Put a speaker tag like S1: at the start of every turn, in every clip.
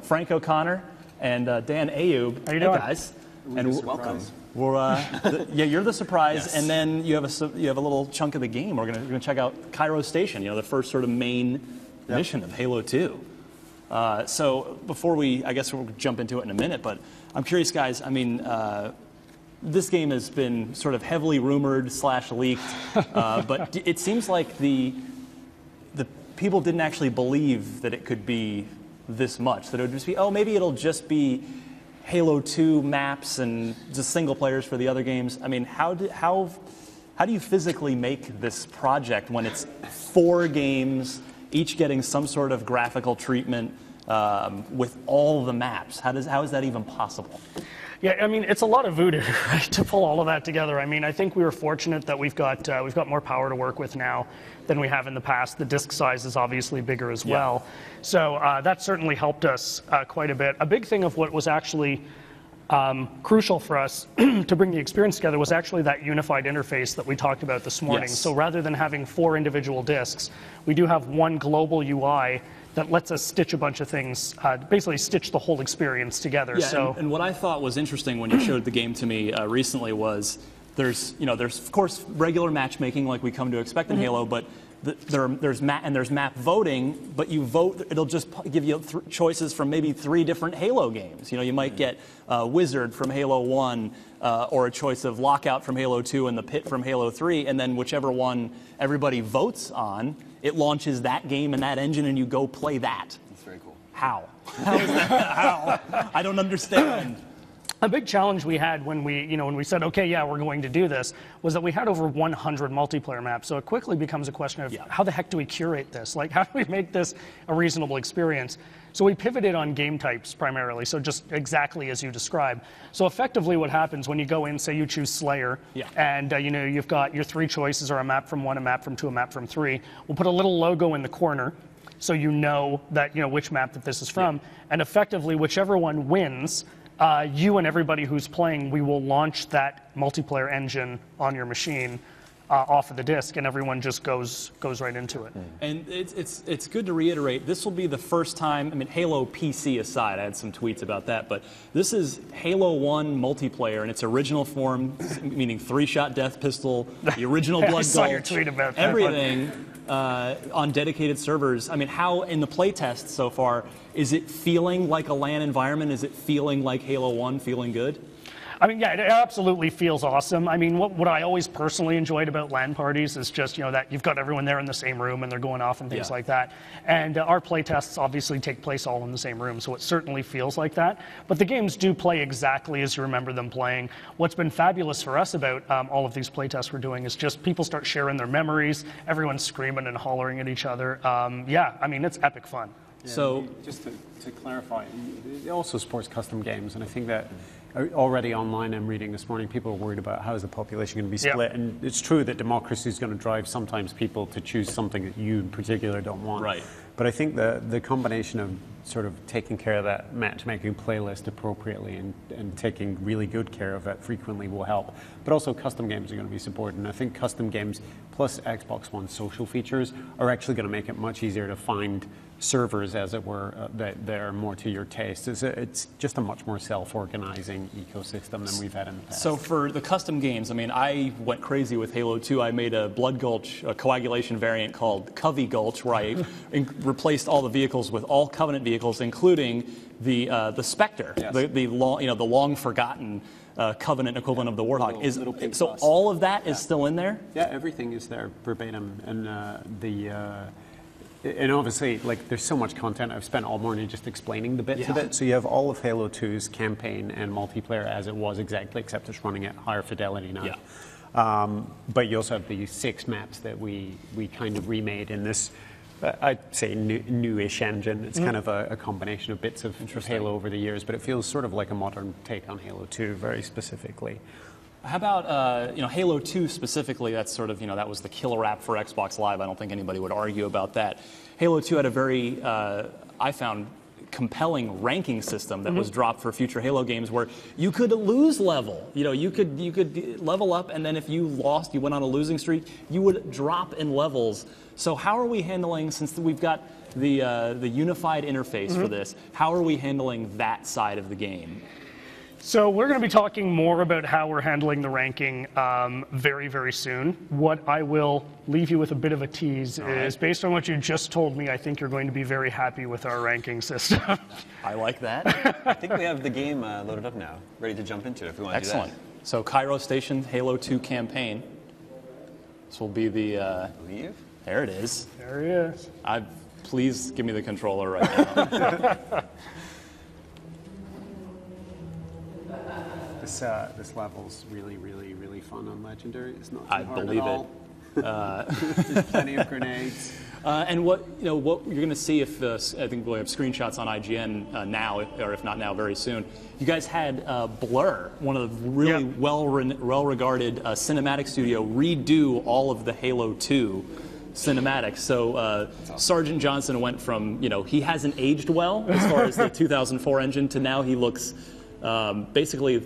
S1: Frank O'Connor and Dan Ayub.
S2: How you doing,
S1: guys?
S3: And welcome.
S1: We're, yeah, you're the surprise,
S3: Yes.
S1: and then you have a little chunk of the game. We're gonna check out CAIRO Station. The first sort of main mission of Halo 2. So before I guess we'll jump into it in a minute, but I'm curious, guys. I mean, this game has been sort of heavily rumored / leaked, but it seems like the people didn't actually believe that it could be this much. That it would just be, maybe it'll just be Halo 2 maps and just single players for the other games. I mean, how do you physically make this project when it's 4 games, each getting some sort of graphical treatment with all the maps? How is that even possible?
S2: Yeah, I mean, it's a lot of voodoo, right, to pull all of that together. I mean, I think we were fortunate that we've got more power to work with now than we have in the past. The disk size is obviously bigger as well. So that certainly helped us quite a bit. A big thing of what was actually crucial for us to bring the experience together was actually that unified interface that we talked about this morning.
S1: Yes.
S2: So rather than having 4 individual disks, we do have one global UI that lets us stitch a bunch of things, basically stitch the whole experience together.
S1: Yeah, and what I thought was interesting when you showed the game to me recently was there's of course regular matchmaking like we come to expect in Halo, but there's map voting, but you vote, it'll just give you choices from maybe 3 different Halo games. You might get Wizard from Halo 1, or a choice of Lockout from Halo 2 and the Pit from Halo 3, and then whichever one everybody votes on, it launches that game and that engine, and you go play that.
S3: That's very cool.
S1: How? How is that? How? I don't understand.
S2: A big challenge we had when we said, okay, yeah, we're going to do this, was that we had over 100 multiplayer maps. So it quickly becomes a question of how the heck do we curate this? Like, how do we make this a reasonable experience? So we pivoted on game types primarily, so just exactly as you described. So effectively what happens when you go in, say you choose Slayer, and you've got your 3 choices are a map from 1, a map from 2, a map from 3. We'll put a little logo in the corner so you know that which map that this is from, and effectively whichever one wins, you and everybody who's playing, we will launch that multiplayer engine on your machine off of the disk, and everyone just goes right into it.
S1: And it's good to reiterate, this will be the first time, I mean, Halo PC aside, I had some tweets about that, but this is Halo 1 multiplayer in its original form, meaning 3-shot death pistol, the original Blood
S2: I saw
S1: Gulch,
S2: your tweet about that,
S1: everything on dedicated servers. I mean, how, in the playtest so far, is it feeling like a LAN environment? Is it feeling like Halo 1, feeling good?
S2: I mean, yeah, it absolutely feels awesome. I mean, what I always personally enjoyed about LAN parties is just, that you've got everyone there in the same room and they're going off and things like that. And our play tests obviously take place all in the same room, so it certainly feels like that. But the games do play exactly as you remember them playing. What's been fabulous for us about all of these play tests we're doing is just people start sharing their memories, everyone's screaming and hollering at each other. Yeah, I mean, it's epic fun.
S4: Yeah,
S1: so
S4: just to clarify, it also supports custom games, and I think that already online I'm reading this morning, people are worried about how is the population going to be split, and it's true that democracy is going to drive sometimes people to choose something that you in particular don't want.
S1: Right.
S4: But I think the combination of sort of taking care of that matchmaking playlist appropriately and taking really good care of it frequently will help. But also custom games are going to be supported, and I think custom games plus Xbox One social features are actually going to make it much easier to find servers, as it were, that are more to your taste. It's just a much more self-organizing ecosystem than we've had in the past.
S1: So for the custom games, I mean, I went crazy with Halo 2. I made a Blood Gulch, a coagulation variant called Covey Gulch, where I replaced all the vehicles with all Covenant vehicles, including the Spectre, the long forgotten Covenant equivalent of the Warthog. So all of that is still in there?
S4: Yeah, everything is there verbatim, and and obviously, like, there's so much content. I've spent all morning just explaining the bits of it. So you have all of Halo 2's campaign and multiplayer as it was exactly, except it's running at higher fidelity now.
S1: Yeah.
S4: But you also have the 6 maps that we kind of remade in this, I'd say, newish engine. It's kind of a combination of bits of Halo over the years, but it feels sort of like a modern take on Halo 2, very specifically.
S1: How about Halo 2 specifically? That's sort of that was the killer app for Xbox Live. I don't think anybody would argue about that. Halo 2 had a very I found compelling ranking system that was dropped for future Halo games, where you could lose level. You could level up, and then if you lost, you went on a losing streak, you would drop in levels. So how are we handling, since we've got the unified interface for this. How are we handling that side of the game?
S2: So we're going to be talking more about how we're handling the ranking very, very soon. What I will leave you with a bit of a tease is, based on what you just told me, I think you're going to be very happy with our ranking system.
S1: I like that.
S3: I think we have the game loaded up now, ready to jump into it if we want to do that.
S1: Excellent. So CAIRO Station Halo 2 campaign. This will be the...
S3: I believe.
S1: There it is.
S2: There he is.
S1: Please give me the controller right now.
S4: This level's really, really, really fun on Legendary. It's not too
S1: I
S4: hard
S1: believe
S4: at all. There's plenty of grenades.
S1: And what you're going to see if I think we'll have screenshots on IGN now, or if not now, very soon. You guys had Blur, one of the really well-regarded cinematic studio, redo all of the Halo 2 cinematics. So awesome. Sergeant Johnson went from he hasn't aged well as far as the 2004 engine to now he looks basically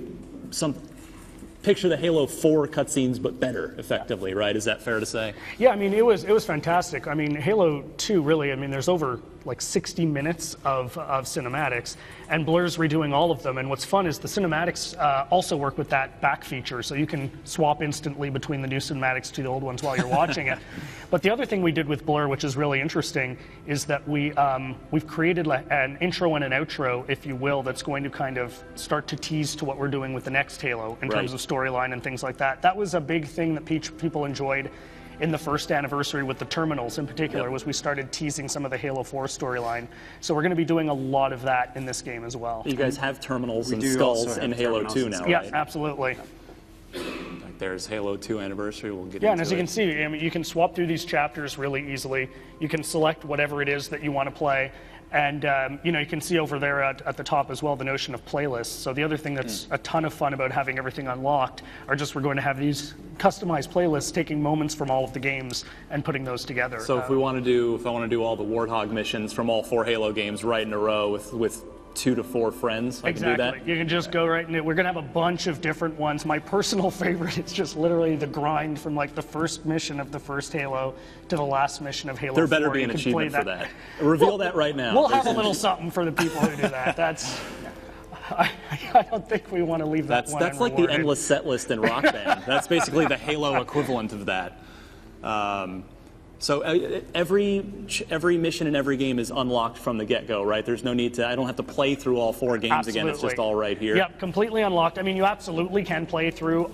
S1: picture the Halo 4 cutscenes, but better, effectively, right? Is that fair to say?
S2: Yeah, I mean, it was fantastic. I mean, Halo 2, really, I mean, there's over like 60 minutes of cinematics, and Blur's redoing all of them. And what's fun is the cinematics also work with that back feature, so you can swap instantly between the new cinematics to the old ones while you're watching it. But the other thing we did with Blur, which is really interesting, is that we've created an intro and an outro, if you will, that's going to kind of start to tease to what we're doing with the next Halo in terms of storyline and things like that. That was a big thing that people enjoyed in the first anniversary with the terminals in particular, was we started teasing some of the Halo 4 storyline. So we're going to be doing a lot of that in this game as well.
S1: You guys have terminals and skulls in Halo 2 now,
S2: yeah,
S1: right?
S2: absolutely.
S1: There's Halo 2 anniversary. We'll get into
S2: Yeah, and as you
S1: it.
S2: can see, I mean, you can swap through these chapters really easily. You can select whatever it is that you want to play. And you can see over there at the top as well the notion of playlists. So the other thing that's a ton of fun about having everything unlocked are just we're going to have these customized playlists taking moments from all of the games and putting those together.
S1: So if I want to do all the Warthog missions from all 4 Halo games right in a row with 2 to 4 friends, I can do that?
S2: You can just go right in it. We're going to have a bunch of different ones. My personal favorite is just literally the grind from like the first mission of the first Halo to the last mission of Halo 4.
S1: There better be an achievement for that. Reveal that right now.
S2: We'll have a little something for the people who do that. That's... I don't think we want to leave that one
S1: That's like the endless set list in Rock Band. That's basically the Halo equivalent of that. So every mission in every game is unlocked from the get-go, right? There's no need to, I don't have to play through all 4 games again. It's just all right here.
S2: Yep, completely unlocked. I mean, you absolutely can play through,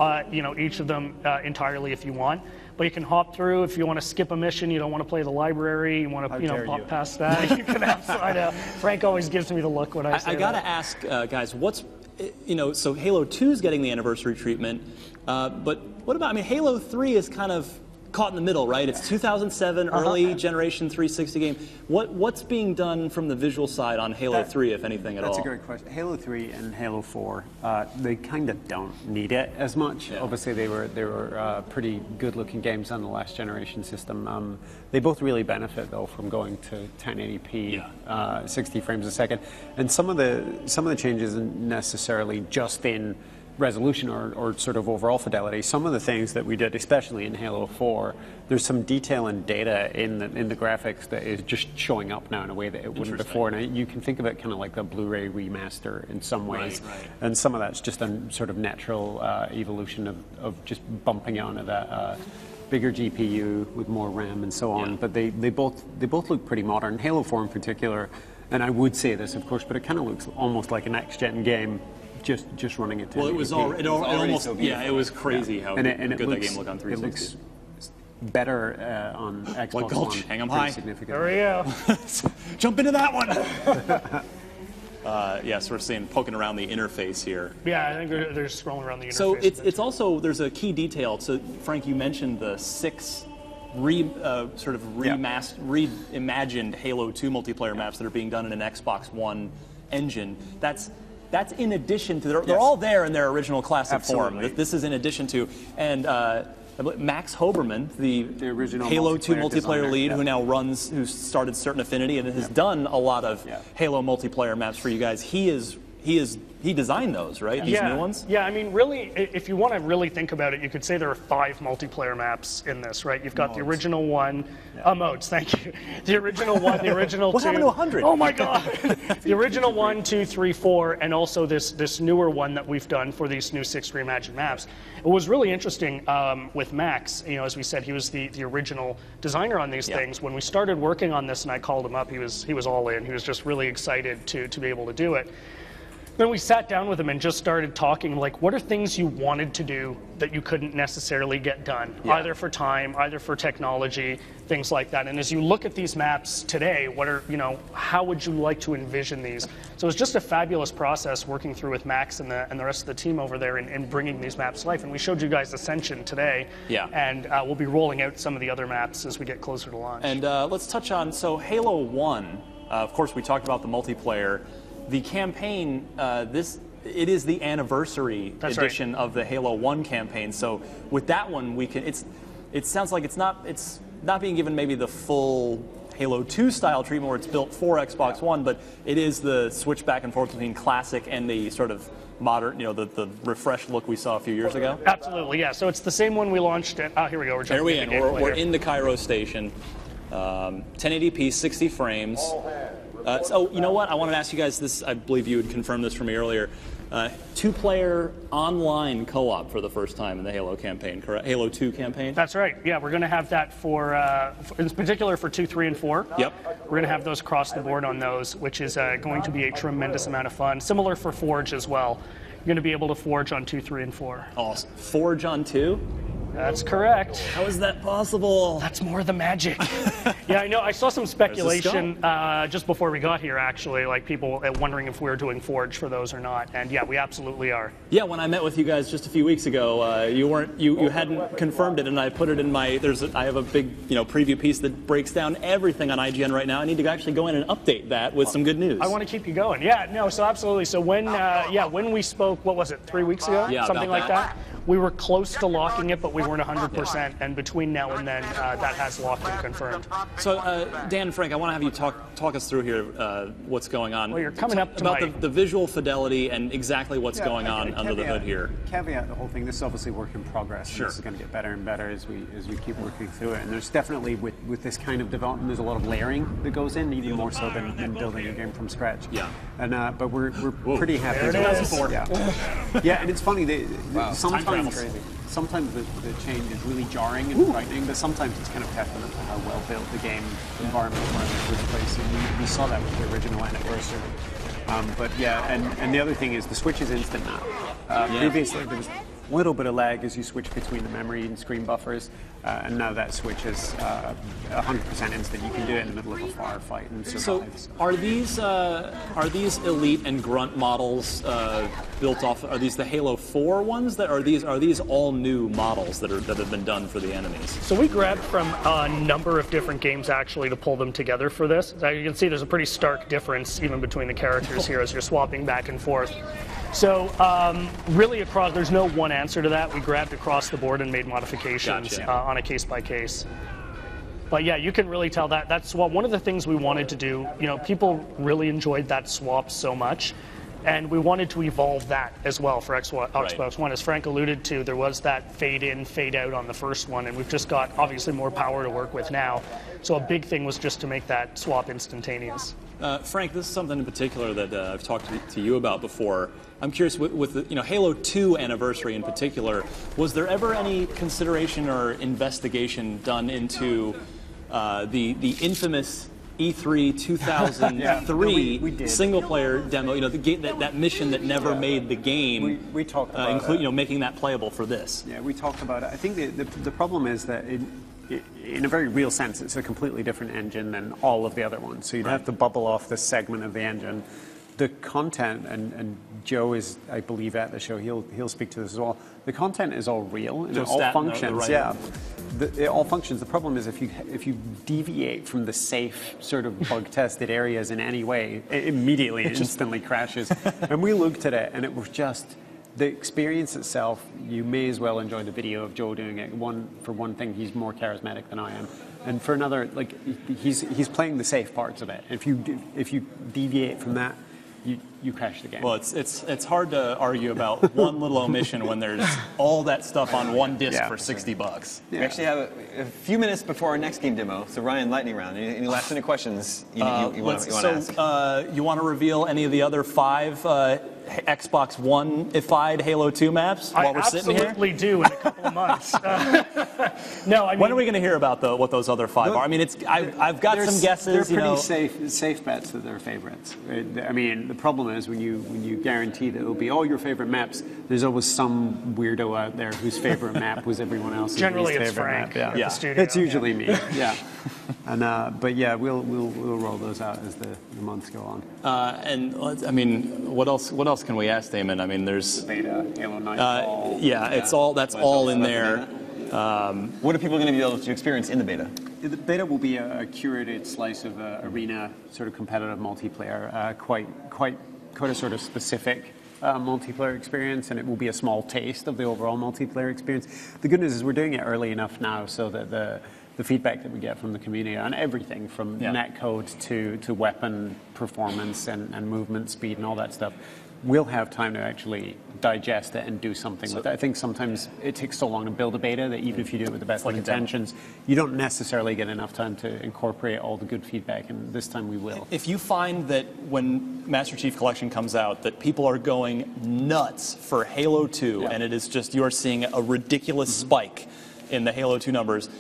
S2: each of them entirely if you want. But you can hop through if you want to skip a mission. You don't want to play the library. You want to, pop past that. You can absolutely. Frank always gives me the look when I say
S1: I gotta ask, guys, so Halo 2 is getting the anniversary treatment, but what about? I mean, Halo 3 is kind of caught in the middle, right? It's 2007, early generation 360 game. What's being done from the visual side on Halo 3, if anything at all?
S4: That's a great question. Halo 3 and Halo 4, they kind of don't need it as much. Yeah. Obviously, they were pretty good-looking games on the last generation system. They both really benefit though from going to 1080p, 60 frames a second, and some of the changes isn't necessarily just in resolution or sort of overall fidelity. Some of the things that we did, especially in Halo 4, there's some detail and data in the graphics that is just showing up now in a way that it wouldn't before. And you can think of it kind of like a Blu-ray remaster in some ways. Right. And some of that's just a sort of natural evolution of just bumping onto that bigger GPU with more RAM and so on. Yeah. But they both look pretty modern. Halo 4 in particular, and I would say this, of course, but it kind of looks almost like a next-gen game. Just running it.
S1: Well, it was almost so it was crazy how good that game looked on 360.
S4: It looks better on Xbox
S1: like Gulch,
S4: One.
S1: hang 'em high.
S2: There we go.
S1: Jump into that one. Yes, we're poking around the interface here.
S2: Yeah, I think they're scrolling around the interface.
S1: So it's also, there's a key detail. So Frank, you mentioned the 6 reimagined Halo 2 multiplayer maps that are being done in an Xbox One engine. That's in addition to, they're all there in their original classic form. This is in addition to, and Max Hoberman, the original Halo 2 multiplayer lead, who started Certain Affinity and has done a lot of Halo multiplayer maps for you guys. He he designed those, right? These new ones.
S2: Yeah, I mean, really, if you want to really think about it, you could say there are 5 multiplayer maps in this, right? You've got the original one, modes. Thank you. The original one, the original
S1: What
S2: 2.
S1: happened to 100?
S2: Oh my God! The original 1, 2, 3, 4, and also this newer one that we've done for these new 6 reimagined maps. It was really interesting with Max. You know, as we said, he was the original designer on these things. When we started working on this, and I called him up, he was all in. He was just really excited to be able to do it. Then we sat down with him and just started talking, like, what are things you wanted to do that you couldn't necessarily get done, either for time, either for technology, things like that. And as you look at these maps today, how would you like to envision these? So it's just a fabulous process working through with Max and the rest of the team over there in bringing these maps to life. And we showed you guys Ascension today, and we'll be rolling out some of the other maps as we get closer to launch.
S1: And let's touch on, so Halo 1, of course we talked about the multiplayer. The campaign, it is the anniversary edition of the Halo 1 campaign. So with that one, it sounds like it's not being given maybe the full Halo 2 style treatment where it's built for Xbox One, but it is the switch back and forth between classic and the sort of modern, the refreshed look we saw a few years ago.
S2: Absolutely, yeah. So it's the same one we launched at, here we go.
S1: We're in the CAIRO station. 1080p, 60 frames. So, you know what? I wanted to ask you guys this. I believe you had confirmed this for me earlier. 2-player online co-op for the first time in the Halo campaign, correct? Halo 2 campaign?
S2: That's right. Yeah, we're going to have that in particular for 2, 3, and 4.
S1: Yep.
S2: We're going to have those across the board on those, which is going to be a tremendous amount of fun. Similar for Forge as well. You're going to be able to Forge on 2, 3, and 4.
S1: Awesome. Forge on 2?
S2: That's correct.
S1: How is that possible?
S2: That's more the magic. Yeah, I know. I saw some speculation just before we got here, actually, like people wondering if we were doing Forge for those or not. And yeah, we absolutely are.
S1: Yeah, when I met with you guys just a few weeks ago, you hadn't confirmed it, and I put it in my. I have a big preview piece that breaks down everything on IGN right now. I need to actually go in and update that with some good news.
S2: I want to keep you going. Yeah, no, so absolutely. So when we spoke, what was it, 3 weeks ago?
S1: Yeah,
S2: something like that. We were close to locking it, but we weren't 100%. And between now and then, that has locked and confirmed.
S1: So, Dan and Frank, I want to have you talk us through here what's going on.
S2: Well, you're coming up to
S1: about the visual fidelity and exactly what's going on under the hood here.
S4: Caveat the whole thing. This is obviously work in progress.
S1: Sure.
S4: This is going to get better and better as we keep working through it. And there's definitely with this kind of development, there's a lot of layering that goes in, even more so than building a game from scratch.
S1: Yeah.
S4: And but we're pretty happy.
S2: There it is.
S4: Yeah, and it's funny. Sometimes the change is really jarring and frightening, but sometimes it's kind of testament to how well built the game environment was in the first place. And we saw that with the original Anniversary. But yeah, and the other thing is the switch is instant now. Previously there was a little bit of lag as you switch between the memory and screen buffers, and now that switch is 100% instant. You can do it in the middle of a firefight and survive.
S1: So are these Elite and Grunt models built off? Are these the Halo 4 ones? Are these all new models that have been done for the enemies?
S2: So we grabbed from a number of different games actually to pull them together for this. As you can see, there's a pretty stark difference even between the characters here as you're swapping back and forth. So really there's no one answer to that. We grabbed across the board and made modifications on a case-by-case. But yeah, you can really tell that swap. One of the things we wanted to do, people really enjoyed that swap so much, and we wanted to evolve that as well for Xbox One. As Frank alluded to, there was that fade in, fade out on the first one, and we've just got obviously more power to work with now. So a big thing was just to make that swap instantaneous.
S1: Frank, this is something in particular that I've talked to you about before. I'm curious, with the Halo 2 Anniversary in particular, was there ever any consideration or investigation done into the infamous E3 2003 single-player demo? That mission that never made the game.
S4: We talked about
S1: making that playable for this.
S4: Yeah, we talked about it. I think the problem is that in a very real sense, it's a completely different engine than all of the other ones. So you'd have to bubble off this segment of the engine. The content, and Joe is, I believe, at the show. He'll speak to this as well. The content is all real and it all functions. It all functions. The problem is if you deviate from the safe sort of bug-tested areas in any way, it immediately, instantly crashes. And we looked at it, and it was just the experience itself. You may as well enjoy the video of Joe doing it. For one thing, he's more charismatic than I am. And for another, he's playing the safe parts of it. If you deviate from that, you crash the game.
S1: Well, it's hard to argue about one little omission when there's all that stuff on one disc for $60.
S3: We actually have a few minutes before our next game demo. So Ryan, lightning round. Any last minute questions you want to ask?
S1: You want to reveal any of the other 5 Xbox One-ified Halo 2 maps while we're sitting here?
S2: I absolutely do in a couple of months. No, I mean,
S1: when are we going to hear about what those other 5 are? I mean, I've got some guesses.
S4: They're pretty safe bets that they're favorites. I mean, the problem is when you guarantee that it'll be all your favorite maps, there's always some weirdo out there whose favorite map was everyone else's
S2: generally
S4: least
S2: it's
S4: favorite
S2: Frank
S4: map.
S2: at the studio.
S4: It's usually me. Yeah. And but yeah, we'll roll those out as the months go on.
S1: And I mean, what else can we ask, Damon? I mean, there's
S4: Beta, Halo Nightfall.
S1: it's all all in there.
S3: What are people going to be able to experience in the beta?
S4: The beta will be a curated slice of arena sort of competitive multiplayer, quite a sort of specific multiplayer experience, and it will be a small taste of the overall multiplayer experience. The good news is we're doing it early enough now so that the feedback that we get from the community on everything from netcode to weapon performance and movement speed and all that stuff, we'll have time to actually digest it and do something with it. I think sometimes it takes so long to build a beta that even if you do it with the best of intentions, you don't necessarily get enough time to incorporate all the good feedback, and this time we will.
S1: If you find that when Master Chief Collection comes out that people are going nuts for Halo 2 and it is just you're seeing a ridiculous spike in the Halo 2 numbers,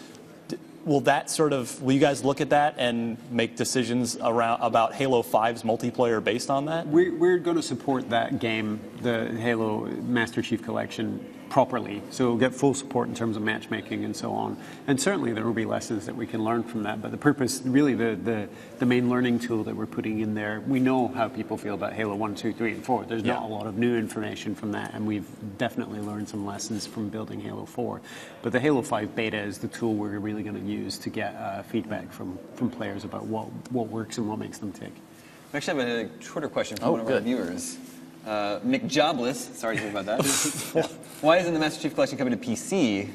S1: will you guys look at that and make decisions about Halo 5's multiplayer based on that?
S4: We're going to support that game, the Halo Master Chief Collection, properly. So we'll get full support in terms of matchmaking and so on. And certainly there will be lessons that we can learn from that. But the purpose, really the main learning tool that we're putting in there, we know how people feel about Halo 1, 2, 3, and 4. There's not a lot of new information from that. And we've definitely learned some lessons from building Halo 4. But the Halo 5 beta is the tool we're really going to use to get feedback from players about what works and what makes them tick.
S3: We actually have a shorter question from one of our viewers. Mick Jobless, sorry to hear about that. Why isn't the Master Chief Collection coming to PC?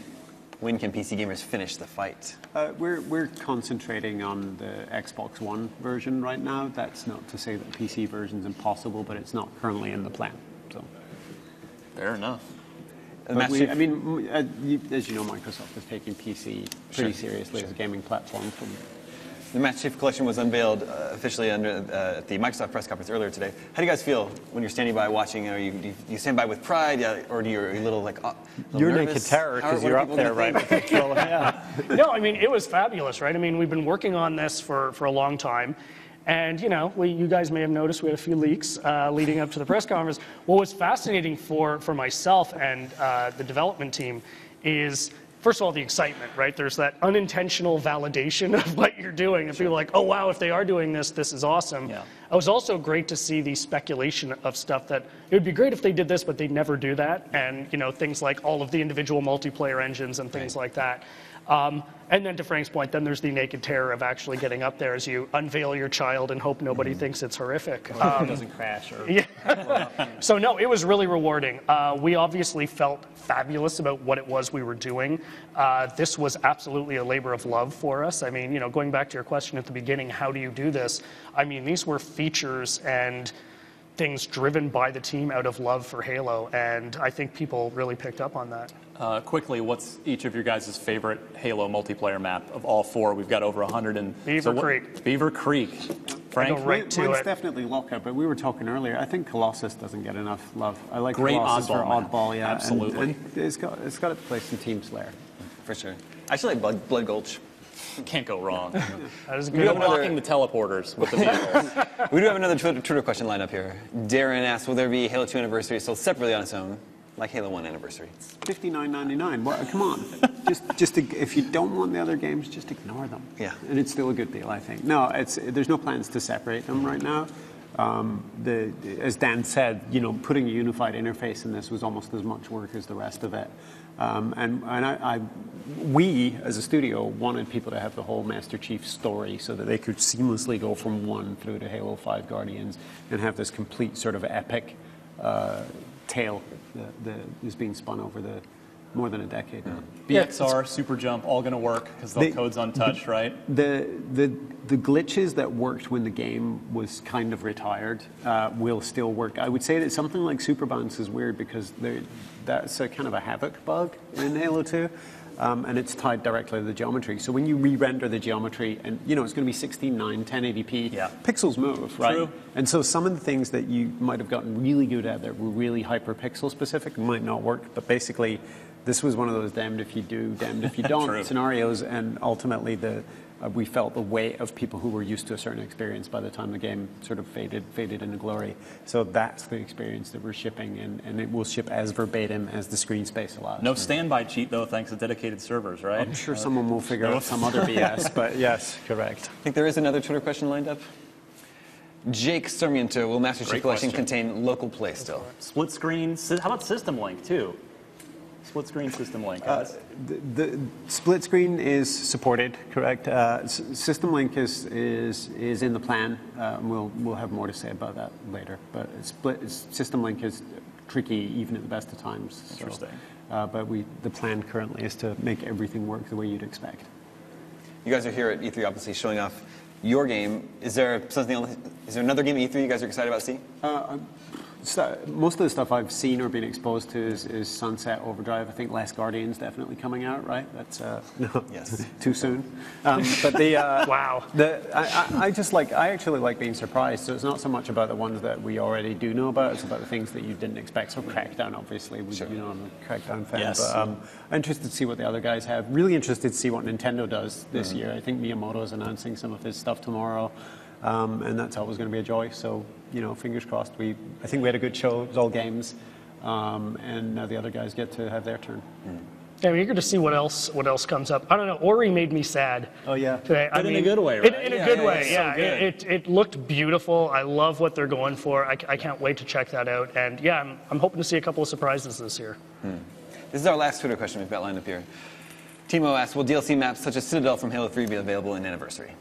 S3: When can PC gamers finish the fight?
S4: We're concentrating on the Xbox One version right now. That's not to say that the PC version's impossible, but it's not currently in the plan. So,
S1: fair enough.
S4: As you know, Microsoft is taking PC pretty seriously as a gaming platform.
S3: The Master Chief Collection was unveiled officially at the Microsoft press conference earlier today. How do you guys feel when you're standing by watching? Do you stand by with pride, or are you a little like
S4: you're
S3: nervous?
S4: Naked terror because you're up there, right? With the controller.
S2: No, I mean it was fabulous, right? I mean we've been working on this for a long time. And, you guys may have noticed we had a few leaks leading up to the press conference. What was fascinating for myself and the development team is, first of all, the excitement, right? There's that unintentional validation of what you're doing. And people are like, oh, wow, if they are doing this, this is awesome. Yeah. It was also great to see the speculation of stuff that it would be great if they did this, but they'd never do that. And, things like all of the individual multiplayer engines and things like that. And then to Frank's point, then there's the naked terror of actually getting up there as you unveil your child and hope nobody thinks it's horrific.
S4: It doesn't crash.
S2: So no, it was really rewarding. We obviously felt fabulous about what it was we were doing. This was absolutely a labor of love for us. I mean, going back to your question at the beginning, how do you do this? I mean, these were features and things driven by the team out of love for Halo, and I think people really picked up on that.
S1: Quickly, what's each of your guys' favorite Halo multiplayer map of all 4? We've got over 100 and
S2: Beaver Creek.
S1: Beaver Creek. Frank,
S2: mine's
S4: definitely Lockout, but we were talking earlier. I think Colossus doesn't get enough love. I like
S1: great
S4: Colossus for
S1: oddball,
S4: oddball, yeah,
S1: absolutely.
S4: And it's got its place in Team Slayer,
S3: for sure. I actually like Blood Gulch.
S1: Can't go wrong.
S2: That is
S1: good. Unlocking the teleporters with the vehicles.
S3: We do have another Twitter question lined up here. Darren asks, will there be Halo 2 Anniversary sold separately on its own, like Halo 1 Anniversary?
S4: $59.99. Well, come on. If you don't want the other games, just ignore them.
S3: Yeah.
S4: And it's still a good deal, I think. No, there's no plans to separate them right now. As Dan said, putting a unified interface in this was almost as much work as the rest of it. We, as a studio, wanted people to have the whole Master Chief story so that they could seamlessly go from 1 through to Halo 5 Guardians and have this complete sort of epic tale that is being spun over more than a decade now.
S1: BXR, Super Jump, all going to work because the code's untouched, right?
S4: The glitches that worked when the game was kind of retired will still work. I would say that something like Super Bounce is weird because that's a kind of a havoc bug in Halo 2. And it's tied directly to the geometry. So when you re-render the geometry, and it's going to be 16:9, 1080p, pixels move, right?
S1: True.
S4: And so some of the things that you might have gotten really good at that were really hyper-pixel specific might not work. But basically, this was one of those damned if you do, damned if you don't scenarios. And ultimately, we felt the weight of people who were used to a certain experience by the time the game sort of faded into glory. So that's the experience that we're shipping, and it will ship as verbatim as the screen space allows.
S1: No standby cheat, though, thanks to dedicated servers, right?
S4: I'm sure someone will figure out some other BS, but yes, correct.
S3: I think there is another Twitter question lined up. Jake Sarmiento, will Master Chief Collection contain local play still?
S1: Split screen, how about System Link, too? Split screen System Link, guys.
S4: The split screen is supported, correct? System Link is in the plan. We'll have more to say about that later. But System Link is tricky even at the best of times.
S1: Interesting.
S4: But the plan currently is to make everything work the way you'd expect.
S3: You guys are here at E3, obviously showing off your game. Is there something else? Is there another game at E3 you guys are excited about seeing?
S4: Most of the stuff I've seen or been exposed to is Sunset Overdrive. I think Last Guardian's definitely coming out, right? That's no,
S3: yes,
S4: too soon. But the
S2: wow.
S4: I actually like being surprised. So it's not so much about the ones that we already do know about. It's about the things that you didn't expect. So Crackdown, obviously, I'm a Crackdown fan.
S1: Yes.
S4: But I'm interested to see what the other guys have. Really interested to see what Nintendo does this year. I think Miyamoto is announcing some of his stuff tomorrow. And that's always going to be a joy. So, fingers crossed. I think we had a good show. It was all games, and now the other guys get to have their turn.
S2: Yeah, I'm eager to see what else comes up. I don't know. Ori made me sad.
S4: Oh yeah,
S2: today.
S1: But in a good way, right?
S2: In a good way.
S1: Yeah.
S2: It looked beautiful. I love what they're going for. I can't wait to check that out. And yeah, I'm hoping to see a couple of surprises this year.
S3: This is our last Twitter question we've got lined up here. Timo asks, will DLC maps such as Citadel from Halo 3 be available in Anniversary?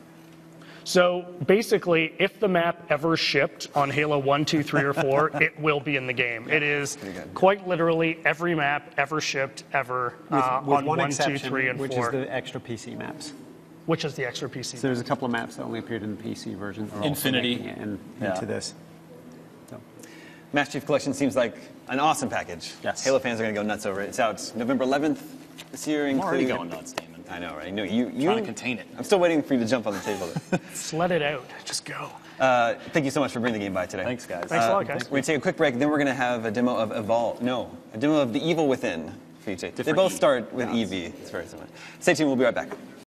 S2: So basically, if the map ever shipped on Halo 1, 2, 3, or 4, it will be in the game. It is quite literally every map ever shipped ever
S4: with
S2: on
S4: one
S2: 1,
S4: exception,
S2: 2, 3, and 4.
S4: which is the extra PC maps.
S2: Which is the extra PC?
S4: So there's a couple of maps that only appeared in the PC version.
S1: Infinity.
S4: Into this. So.
S3: Master Chief Collection seems like an awesome package.
S4: Yes.
S3: Halo fans are going to go nuts over it. It's out November 11th this year.
S1: I'm already going nuts, Damon.
S3: I know, right? No, you
S1: trying to contain it.
S3: I'm still waiting for you to jump on the table.
S2: Just let it out. Just go.
S3: Thank you so much for bringing the game by today.
S1: Thanks, guys.
S2: Thanks a lot, guys.
S3: We're going to take a quick break, then we're going to have a demo of a demo of The Evil Within for you to take. They both start with EV. It's very similar. Stay tuned. We'll be right back.